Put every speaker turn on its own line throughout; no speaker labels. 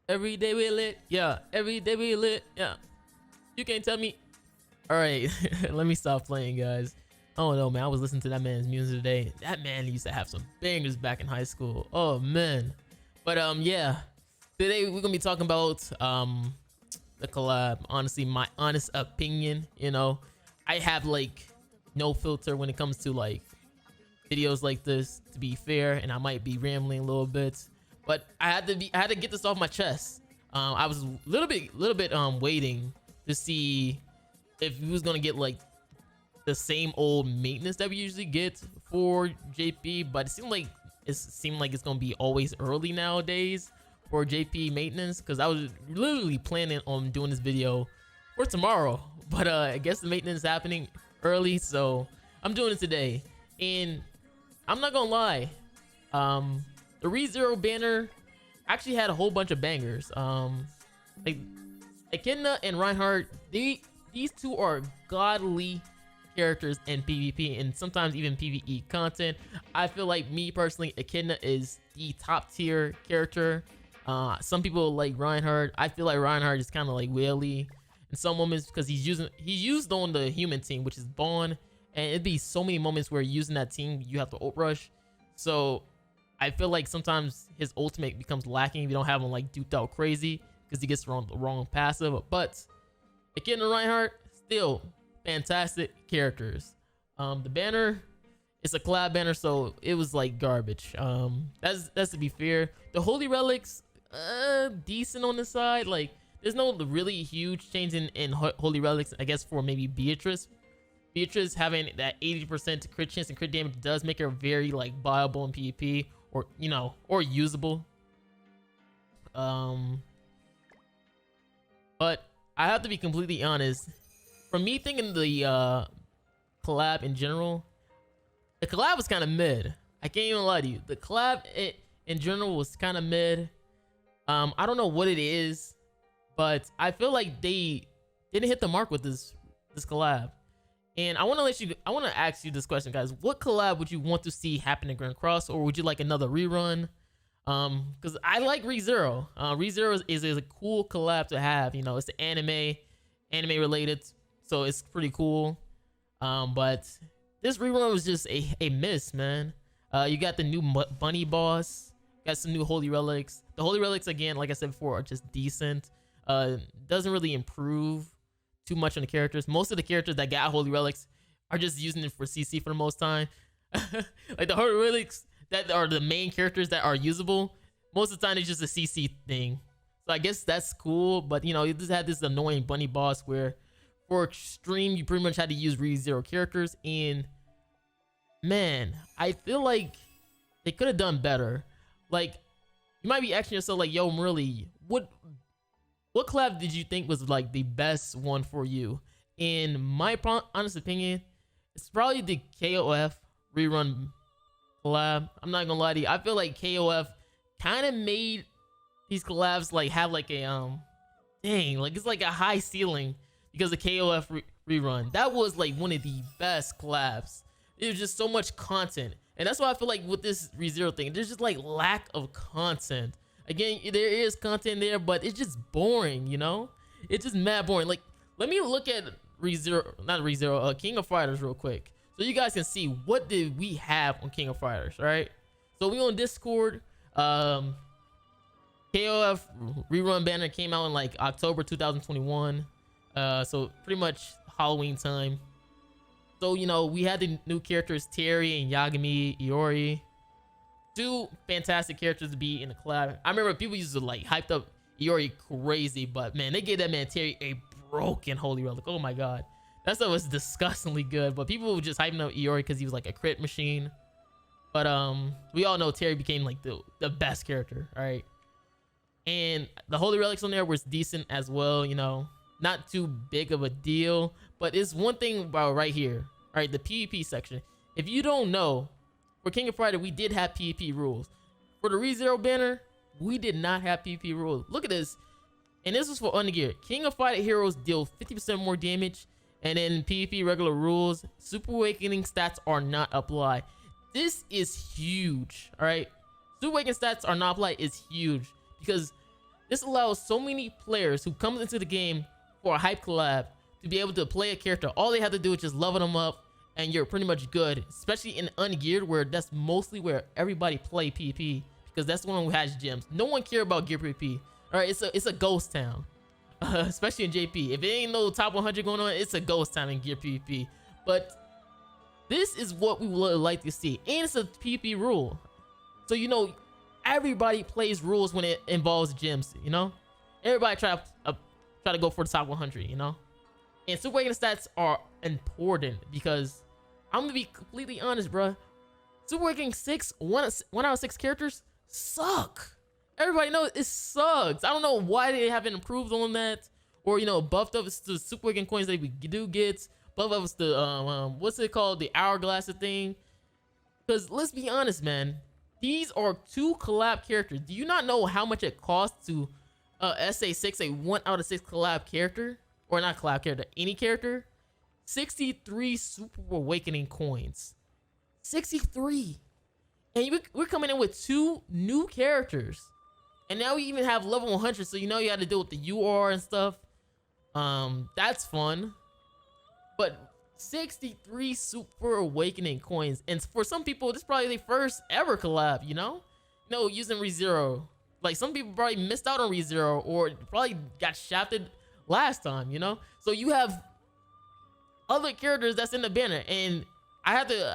Every day we lit, yeah. Every day we lit, yeah. You can't tell me. All right, let me stop playing, guys. I don't know, man. I was listening to that man's music today. That man used to have some bangers back in high school. Oh man. But yeah. Today we're gonna be talking about the collab. Honestly, my honest opinion. I have like no filter when it comes to like videos like this, to be fair, and I might be rambling a little bit, but I had to get this off my chest. I was a little bit waiting to see if we was gonna get like the same old maintenance that we usually get for JP, but it seemed like it's gonna be always early nowadays for JP maintenance, because I was literally planning on doing this video for tomorrow, but I guess the maintenance is happening early, so I'm doing it today. And I'm not gonna lie, the ReZero banner actually had a whole bunch of bangers. Like Echidna and Reinhardt, these two are godly characters in PvP and sometimes even PvE content. I feel like, me personally, Echidna is the top tier character. Some people like Reinhardt. I feel like Reinhardt is kind of like whaley in some moments, because he's used on the human team, which is Bond, and it'd be so many moments where using that team you have to ult rush. So I feel like sometimes his ultimate becomes lacking if you don't have him like duped out crazy, because he gets the wrong passive. But Echidna and Reinhardt, still fantastic characters. The banner, it's a collab banner, so it was like garbage. That's to be fair. The holy relics, decent on the side. Like, there's no really huge change in holy relics, I guess, for maybe Beatrice. Beatrice having that 80% crit chance and crit damage does make her very like viable in PvP, or or usable. But I have to be completely honest. For me, thinking the collab in general, the collab was kind of mid. I can't even lie to you. The collab in general was kind of mid. I don't know what it is, but I feel like they didn't hit the mark with this collab. And I want to ask you this question, guys. What collab would you want to see happen in Grand Cross, or would you like another rerun? Because I like ReZero. ReZero is a cool collab to have. It's the anime related, so it's pretty cool. But this rerun was just a miss, man. You got the new bunny boss, got some new holy relics. The holy relics, again, like I said before, are just decent. Doesn't really improve too much on the characters. Most of the characters that got holy relics are just using it for CC for the most time. Like the holy relics that are the main characters that are usable, most of the time it's just a CC thing. So I guess that's cool, but you just had this annoying bunny boss where for extreme you pretty much had to use ReZero characters, and man, I feel like they could have done better. Like, you might be asking yourself like, yo, Marilli, what collab did you think was like the best one for you? In my honest opinion, it's probably the KOF rerun collab. I'm not gonna lie to you. I feel like KOF kind of made these collabs like have like a dang, like it's like a high ceiling, because the KOF rerun, that was like one of the best collabs. It was just so much content, and that's why I feel like with this ReZero thing, there's just like lack of content. Again, there is content there, but it's just boring, It's just mad boring. Like, let me look at King of Fighters real quick, so you guys can see what did we have on King of Fighters, right? So we on Discord. KOF rerun banner came out in like October 2021. So pretty much Halloween time. So we had the new characters Terry and Yagami Iori. Two fantastic characters to be in the collab. I remember people used to like hyped up Iori crazy, but man, they gave that man Terry a broken holy relic. Oh my god, that stuff was disgustingly good. But people were just hyping up Iori because he was like a crit machine. But we all know Terry became like the best character, all right? And the holy relics on there was decent as well. Not too big of a deal, but it's one thing about right here, all right, the PvP section. If you don't know, for King of Fighters, we did have PvP rules. For the ReZero banner, we did not have PvP rules. Look at this. And this was for Undergear. King of Fighter heroes deal 50% more damage. And in PvP regular rules, Super Awakening stats are not applied. This is huge, all right? Super Awakening stats are not applied is huge, because This allows so many players who come into the game for a hype collab to be able to play a character. All they have to do is just level them up and you're pretty much good, especially in ungeared, where that's mostly where everybody play PP, because that's the one who has gems. No one care about gear PP. All right, it's a ghost town, especially in JP. If it ain't no top 100 going on, it's a ghost town in gear PvP. But this is what we would like to see, and it's a PvP rule. So you know, everybody plays rules when it involves gems. You know, everybody try to go for the top 100. You know, and super awakening stats are important because I'm gonna be completely honest, bruh. Super awakening 6, one out of 6 characters suck. Everybody knows it sucks. I don't know why they haven't improved on that, or you know, buffed up the super awakening coins that we do get. Buffed up the what's it called, the hourglass thing. Because let's be honest, man, these are 2 collab characters. Do you not know how much it costs to SA6 a 1 out of 6 collab character, or not collab character, any character? 63 super awakening coins. 63. And we're coming in with 2 new characters. And now we even have level 100, so you know you had to deal with the UR and stuff. That's fun. But 63 super awakening coins. And for some people, this is probably their first ever collab, you know? No, using ReZero. Like, some people probably missed out on ReZero, or probably got shafted last time, you know? So you have other characters that's in the banner, and I have to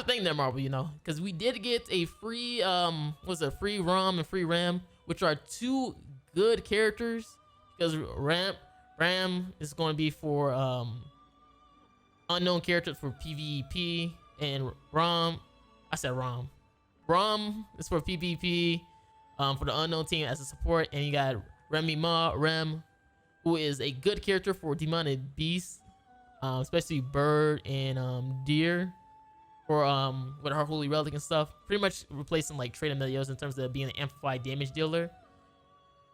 thank them, Marvel, you know, because we did get a free free ROM and free RAM, which are 2 good characters. Because RAM is going to be for unknown characters for PvP, and ROM is for PvP for the unknown team as a support. And you got Rem, who is a good character for demonic beasts, especially bird and deer, for with her holy relic and stuff. Pretty much replacing like Trade Amelios in terms of being an amplified damage dealer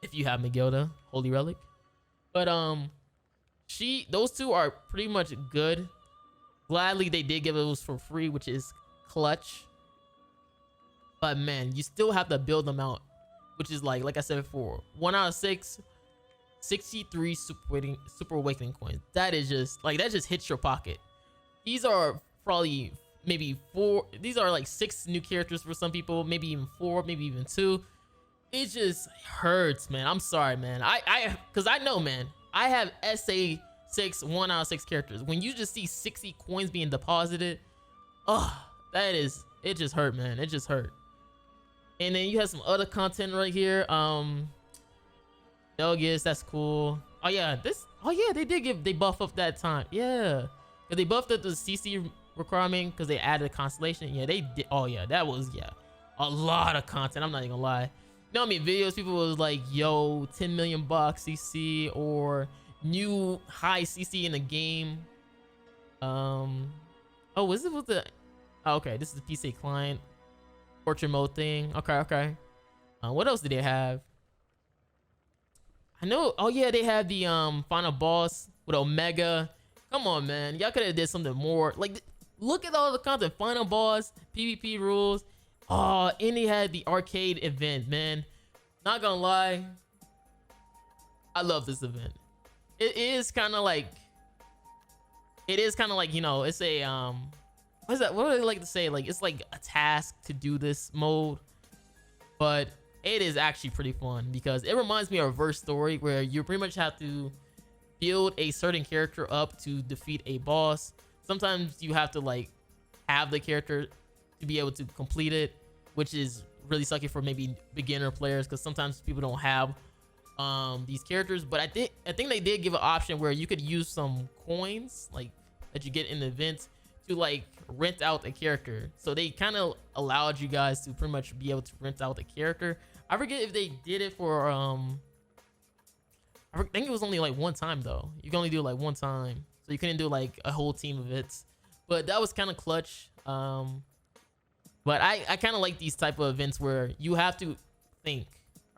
if you have Megilda holy relic. But those 2 are pretty much good. Gladly they did give those for free, which is clutch. But man, you still have to build them out, which is like I said before, 1 out of 6, 63 super awakening coins. That is just like, that just hits your pocket. These are probably maybe 4. These are like 6 new characters for some people, maybe even 4, maybe even 2. It just hurts, man. I'm sorry, man. Because I know, man, I have SA6 1 out of 6 characters. When you just see 60 coins being deposited, it just hurt, man. It just hurt. And then you have some other content right here. Delgus, that's cool. Oh yeah, they buff up that time. Yeah, because they buffed up the CC requirement because they added a constellation. Yeah, they did. Oh yeah, that was a lot of content. I'm not even gonna lie. You know how many videos people was like, yo, 10 million bucks CC, or new high CC in the game. Was it with the? Oh, okay, this is the PC client portrait mode thing. Okay. What else did they have? I know. Oh yeah, they had the final boss with Omega. Come on, man, y'all could have did something more. Like, look at all the content. Final boss, PvP rules. Oh, and they had the arcade event, man. Not gonna lie, I love this event. It is kind of like, you know, it's a what is that? What do I like to say? Like, it's like a task to do this mode, but it is actually pretty fun because it reminds me of Reverse Story, where you pretty much have to build a certain character up to defeat a boss. Sometimes you have to like have the character to be able to complete it, which is really sucky for maybe beginner players, because sometimes people don't have these characters. But I think they did give an option where you could use some coins like that you get in the events to like rent out a character. So they kind of allowed you guys to pretty much be able to rent out the character. I forget if they did it for I think it was only like one time though. You can only do it like one time, so you couldn't do like a whole team of it. But that was kind of clutch. But I kind of like these type of events where you have to think.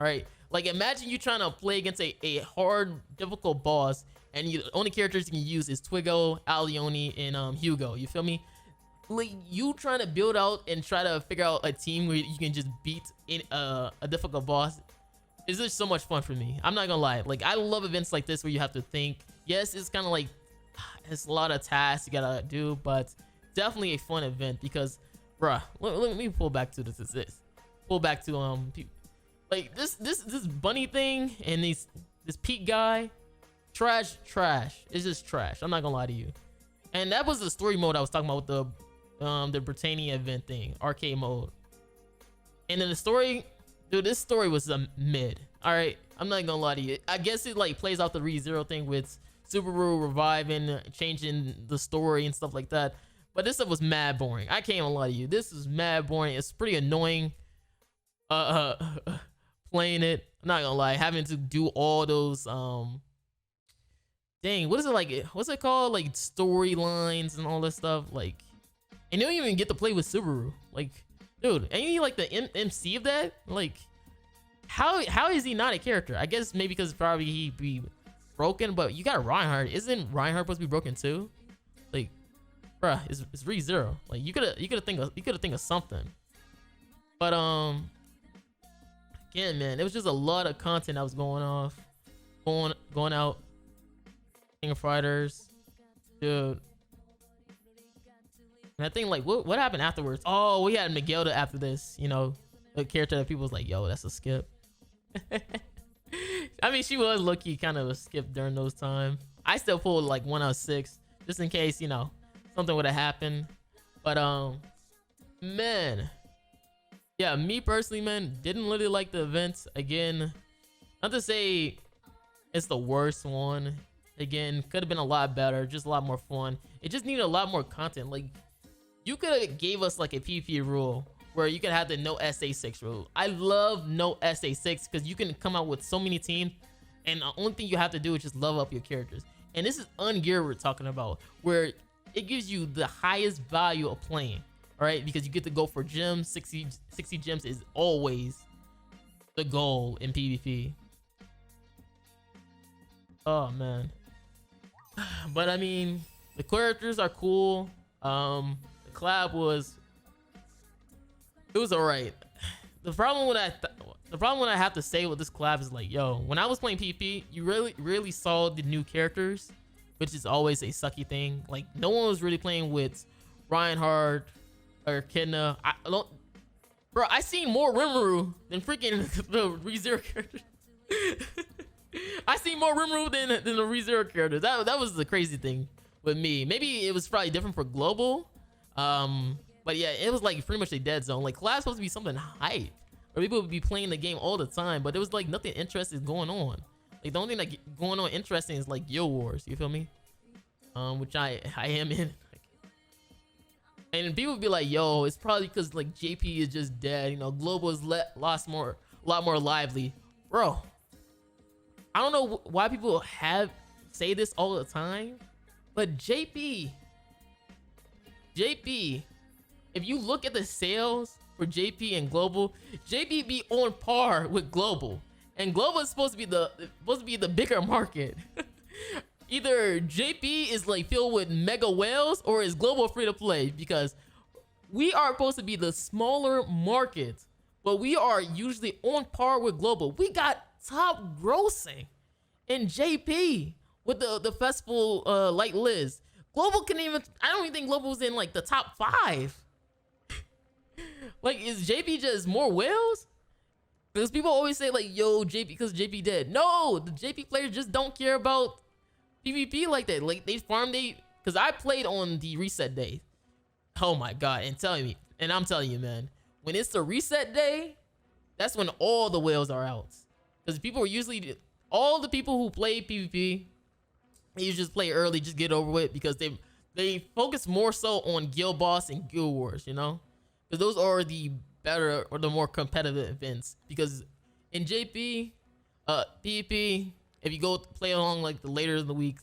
All right, like imagine you trying to play against a hard, difficult boss, and the only characters you can use is Twiggo, Alioni, and Hugo. You feel me? Like, you trying to build out and try to figure out a team where you can just beat in a difficult boss. it's just so much fun for me. I'm not gonna lie. Like, I love events like this where you have to think. Yes, it's kind of like, it's a lot of tasks you gotta do, but definitely a fun event because, bruh, let me pull back to this. Pull back to like this bunny thing and this Pete guy, trash. It's just trash. I'm not gonna lie to you. And that was the story mode I was talking about with the Britannia event thing, arcade mode. And then the story, dude, this story was a mid. All right, I'm not gonna lie to you. I guess it like plays out the ReZero thing with Subaru reviving, changing the story and stuff like that. But this stuff was mad boring. I can't even lie to you. This is mad boring. It's pretty annoying. Playing it. I'm not gonna lie, having to do all those dang, what is it like? What's it called? Like storylines and all this stuff. Like, and you don't even get to play with Subaru. Like, dude, ain't he like the MC of that? Like, how is he not a character? I guess maybe because probably he be broken, but you got Reinhardt. Isn't Reinhardt supposed to be broken too? Like, bruh, it's ReZero. Like, you could think of something. But again, man, it was just a lot of content that was going out. King of Fighters, dude. And I think like what happened afterwards? Oh, we had Miguelda after this. You know, a character that people was like, yo, that's a skip. I mean, she was low-key kind of a skip during those times. I still pulled like 1 out of 6 just in case, you know, something would have happened. But man, yeah, me personally, man, didn't really like the events. Again, not to say it's the worst one. Again, could have been a lot better, just a lot more fun. It just needed a lot more content. Like, you could have gave us like a PvP rule where you could have the no SA6 rule. I love no SA6 because you can come out with so many teams and the only thing you have to do is just level up your characters. And this is ungeared we're talking about, where it gives you the highest value of playing, all right? Because you get to go for gems. 60 gems is always the goal in PvP. Oh man. But I mean, the characters are cool. The collab was all right. The problem what I have to say with this collab is like, yo, when I was playing PvP, you really saw the new characters, which is always a sucky thing. Like, no one was really playing with Reinhardt or Echidna. Bro, I seen more Rimuru than freaking the ReZero characters. I see more Rimuru than the ReZero characters. That was the crazy thing with me. Maybe it was probably different for global. But yeah, it was like pretty much a dead zone. Like, collab's supposed to be something hype, where people would be playing the game all the time, but there was like nothing interesting going on. Like, the only thing like going on interesting is like Guild Wars. You feel me? Which I am in. And people would be like, yo, it's probably because like JP is just dead. You know, global is a lot more lively, bro. I don't know why people say this all the time, but JP, if you look at the sales for JP and global, JP be on par with global, and global is supposed to be the bigger market. Either JP is like filled with mega whales, or is global free to play? Because we are supposed to be the smaller market, but we are usually on par with global. We got top grossing in JP with the festival like Liz. Global can even, I don't even think global's in like the top 5. Like, is JP just more whales? Because people always say like, yo, JP, because JP dead. No, the JP players just don't care about PvP like that. Like, they farm, because I played on the reset day. Oh my god, and I'm telling you, man, when it's the reset day, that's when all the whales are out. Because people are usually, all the people who play PvP, you just play early, just get over with, because they focus more so on guild boss and guild wars, you know, because those are the better or the more competitive events. Because in JP, PvP, if you go play along like the later in the week,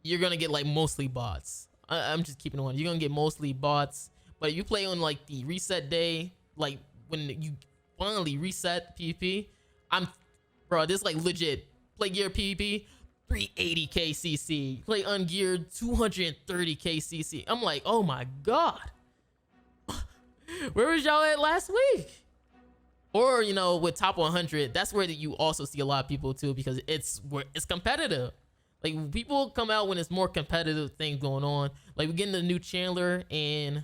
you're gonna get like mostly bots. I'm just keeping it on. You're gonna get mostly bots. But if you play on like the reset day, like when you finally reset PvP, bro, this like legit play gear PvP, 380k CC. Play ungeared, 230k CC. I'm like, oh my god. Where was y'all at last week? Or, you know, with top 100, that's where you also see a lot of people too, because it's competitive. Like, people come out when it's more competitive things going on. Like, we're getting a new Chandler, and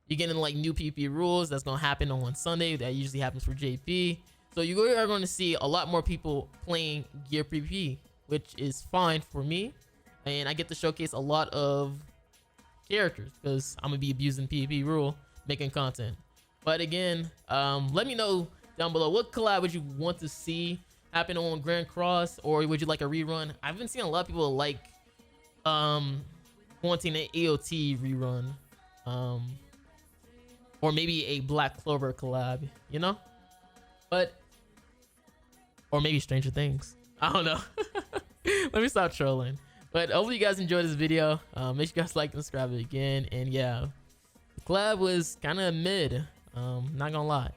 you're getting like new PP rules that's gonna happen on Sunday. That usually happens for JP. So you are going to see a lot more people playing gear PP, which is fine for me, and I get to showcase a lot of characters because I'm gonna be abusing PvP rule, making content. But again, let me know down below, what collab would you want to see happen on Grand Cross, or would you like a rerun? I've been seeing a lot of people like wanting an AOT rerun, or maybe a Black Clover collab, you know? But, or maybe Stranger Things, I don't know. Let me stop trolling. But hopefully you guys enjoyed this video. Make sure you guys like and subscribe again. And yeah, the collab was kind of mid, not gonna lie.